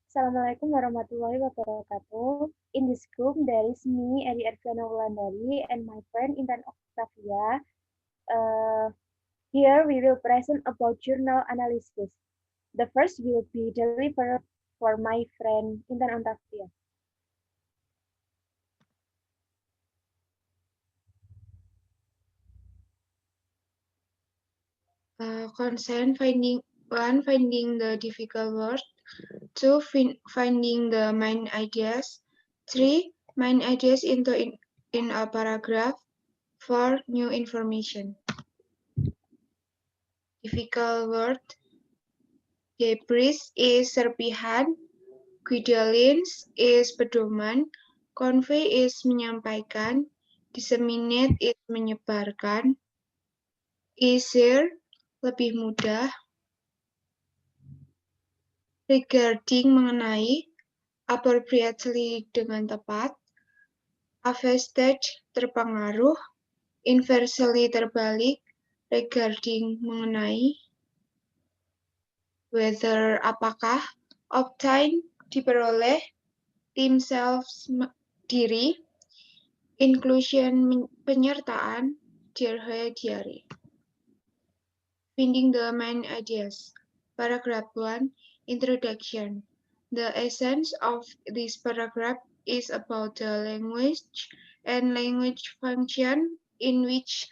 Assalamualaikum warahmatullahi wabarakatuh. In this group, there is me, Eri Erviana Wulandari, and my friend Intan Octavia. Uh, Here we will present about journal analysis. The first will be delivered for my friend Intan Octavia. Consent finding the difficult word. Two, finding the main ideas. Three, main ideas in a paragraph. Four, new information. Difficult word. Debris is serpihan. Guidelines is pedoman. Convey is menyampaikan. Disseminate is menyebarkan. Easier, lebih mudah. Regarding mengenai. Appropriately dengan tepat. Affected terpengaruh. Inversely terbalik. Regarding mengenai. Whether apakah. Obtain diperoleh. Themselves diri. Inclusion penyertaan. Diare. Finding the main ideas. Paragraph 1. Introduction. The essence of this paragraph is about the language and language function in which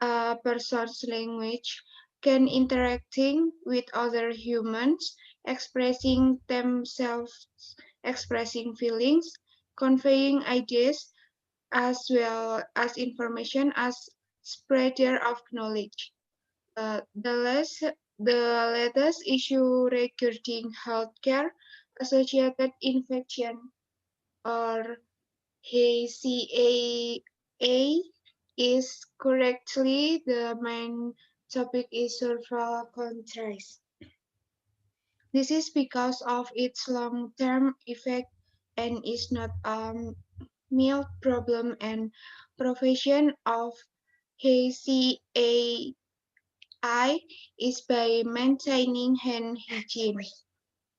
a person's language can interacting with other humans, expressing themselves, expressing feelings, conveying ideas, as well as information as spreader of knowledge. The latest issue regarding healthcare associated infection or HCAA is correctly the main topic is survival countries. This is because of its long-term effect and is not a mild problem and prevention of HCAA is by maintaining hand hygiene.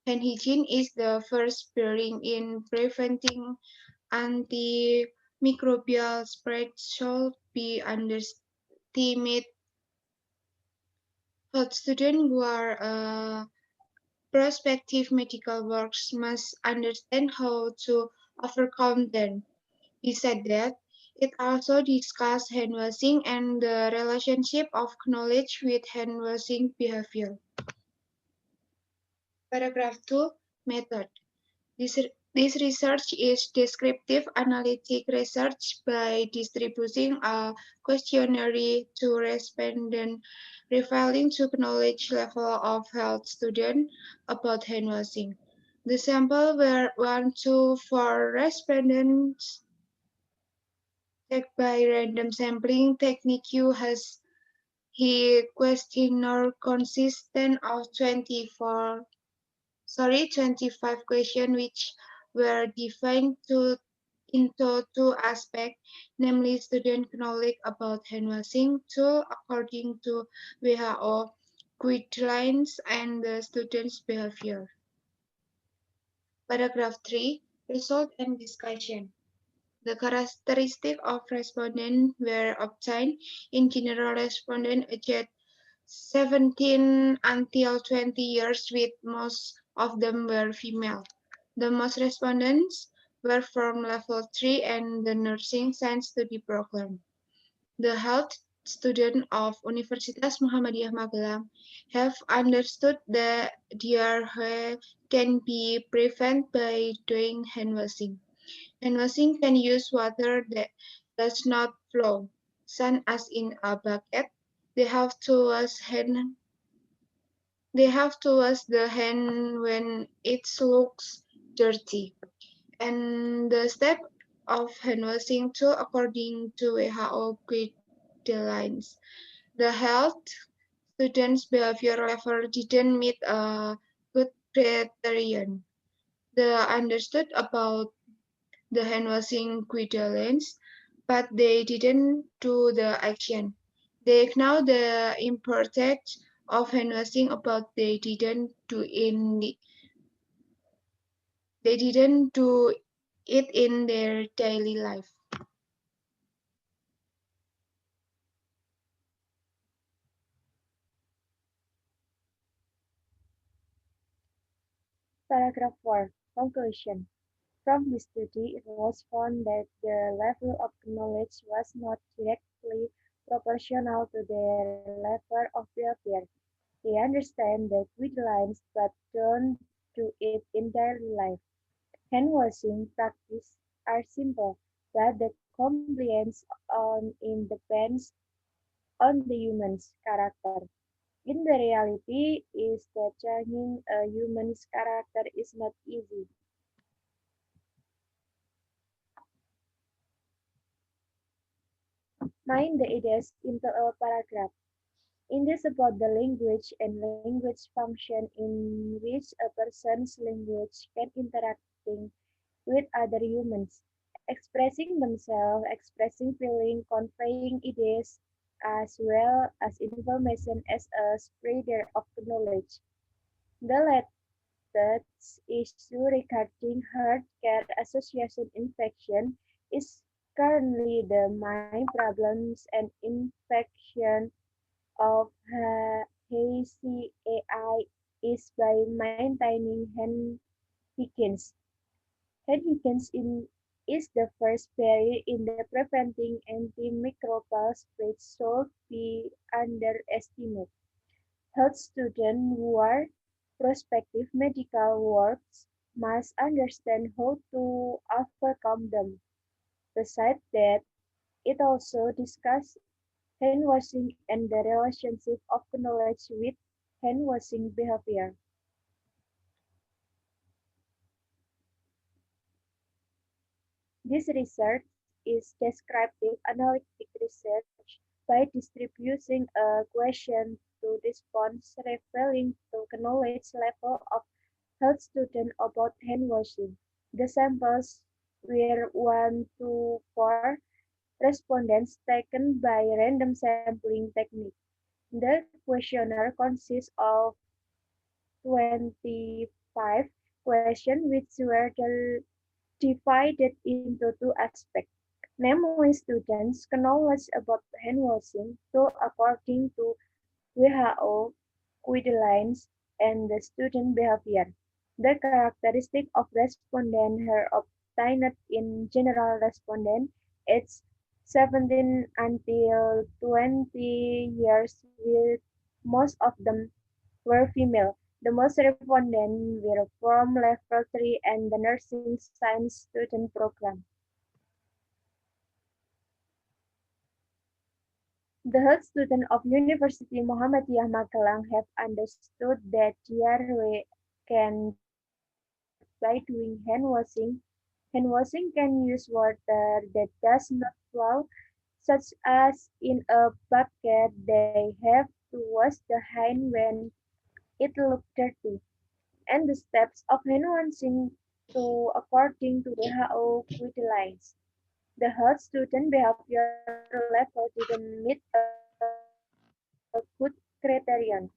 Hand hygiene is the first bearing in preventing antimicrobial spread should be underestimated. Health students who are prospective medical workers must understand how to overcome them. He said that it also discussed hand washing and the relationship of knowledge with hand washing behavior. Paragraph 2. Method. This, this research is descriptive analytic research by distributing a questionnaire to respondents revealing to knowledge level of health students about hand washing. The sample were 1 to 4 respondents checked by random sampling technique has he questionnaire consistent of 25 questions which were defined into two aspects, namely student knowledge about hand washing, two according to WHO guidelines and the student's behavior. Paragraph 3. Result and discussion. The characteristics of respondents were obtained. In general, respondents aged 17 until 20 years, with most of them were female. The most respondents were from level 3 and the nursing science study program. The health students of Universitas Muhammadiyah Magelang have understood that diarrhea can be prevented by doing hand washing. Hand washing can use water that does not flow, such as in a bucket. They have to wash the hand when it looks dirty. And the step of hand washing too, according to WHO guidelines. The health students' behavior level didn't meet a good criterion. They understood about the hand washing guidelines, but they didn't do the action. They know the importance of hand washing, but they didn't do They didn't do it in their daily life. Paragraph 4. Conclusion. From this study, it was found that the level of knowledge was not directly proportional to their level of behavior. They understand the guidelines but don't do it in daily life. Hand washing practices are simple, but the compliance on in depends on the human's character. In the reality is that changing a human's character is not easy. Mind the ideas into a paragraph. In this about the language and language function in which a person's language can interacting with other humans, expressing themselves, expressing feeling, conveying ideas, as well as information as a spreader of knowledge. The latest issue regarding healthcare association infection is currently the main problems and infection of HCAI is by maintaining hand hygiene. Hand hygiene is the first barrier in the preventing antimicrobial spread should be underestimated. Health students who are prospective medical workers must understand how to overcome them. Besides that, it also discusses hand washing and the relationship of knowledge with hand washing behavior. This research is descriptive analytic research by distributing a question to response revealing to knowledge level of health students about hand washing. The samples were 1 to 4 respondents taken by random sampling technique. The questionnaire consists of 25 questions which were divided into two aspects, namely students' knowledge about hand washing to according to WHO guidelines and the student behavior. The characteristic of respondent are obtained in general respondent aged 17 until 20 years with most of them were female. The most respondents were from level 3 and the nursing science student program. The health students of University Muhammadiyah Magelang have understood that diarrhea can be prevented by doing hand washing. Hand washing can use water that does not flow, such as in a bucket. They have to wash the hand when it looks dirty. And the steps of hand washing to according to WHO guidelines. The health student behavior level didn't meet a good criterion.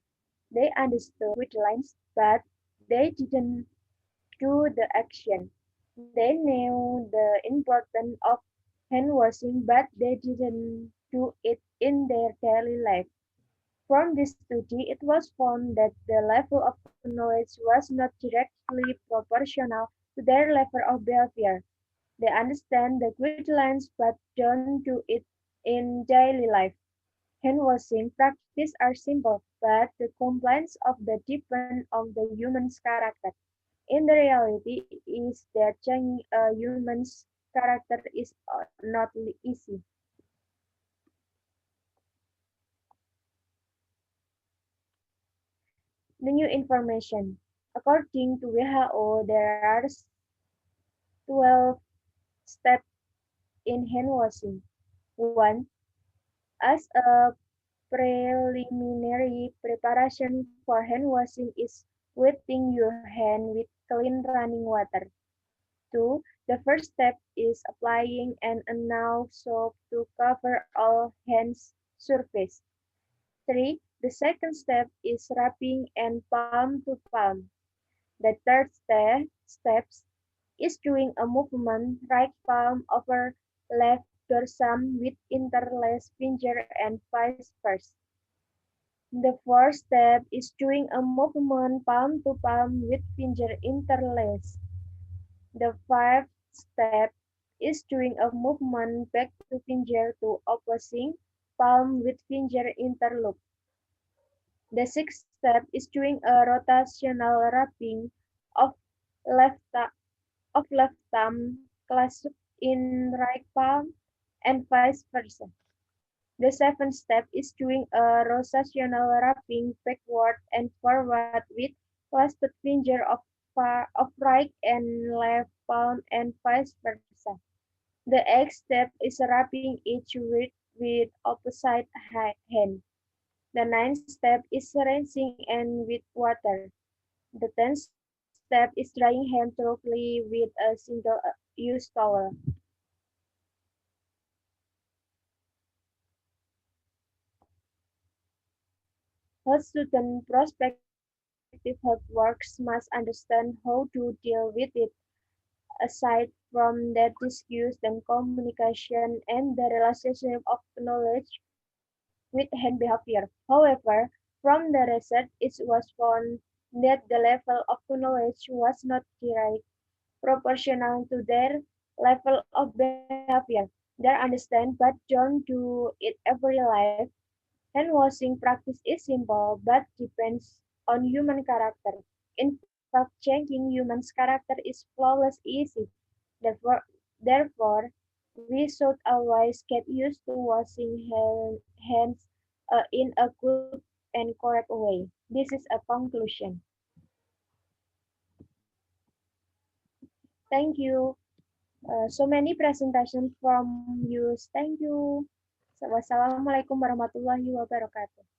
They understood guidelines, but they didn't do the action. They knew the importance of hand washing, but they didn't do it in their daily life. From this study, it was found that the level of knowledge was not directly proportional to their level of behavior. They understand the guidelines but don't do it in daily life. Hand washing practices are simple, but the compliance of the depend on the human's character. In the reality is that changing a human's character is not easy. The new information. According to WHO, there are 12 steps in hand washing. 1. As a preliminary preparation for hand washing is wetting your hand with clean running water. 2. The first step is applying an enough soap to cover all hands surface. 3. The second step is rubbing and palm to palm. The third steps is doing a movement, right palm over left dorsum with interlaced finger and vice versa. The fourth step is doing a movement palm to palm with finger interlaced. The fifth step is doing a movement back to finger to opposing palm with finger interloop. The sixth step is doing a rotational wrapping of left, left thumb clasped in right palm and vice versa. The seventh step is doing a rotational wrapping backward and forward with clasped finger of right and left palm and vice versa. The eighth step is wrapping each with opposite hand. The ninth step is rinsing and with water. The tenth step is drying hand thoroughly with a single use towel. Health student prospective health works must understand how to deal with it. Aside from that, discuss then communication and the relationship of knowledge with hand behavior. However, from the research, it was found that the level of knowledge was not direct proportional to their level of behavior. They understand but don't do it every life. Hand washing practice is simple but depends on human character. In fact, changing human's character is flawless easy. Therefore, we should always get used to washing hands in a good and correct way. This is a conclusion. Thank you. So many presentation from you. Thank you. Wassalamualaikum warahmatullahi wabarakatuh.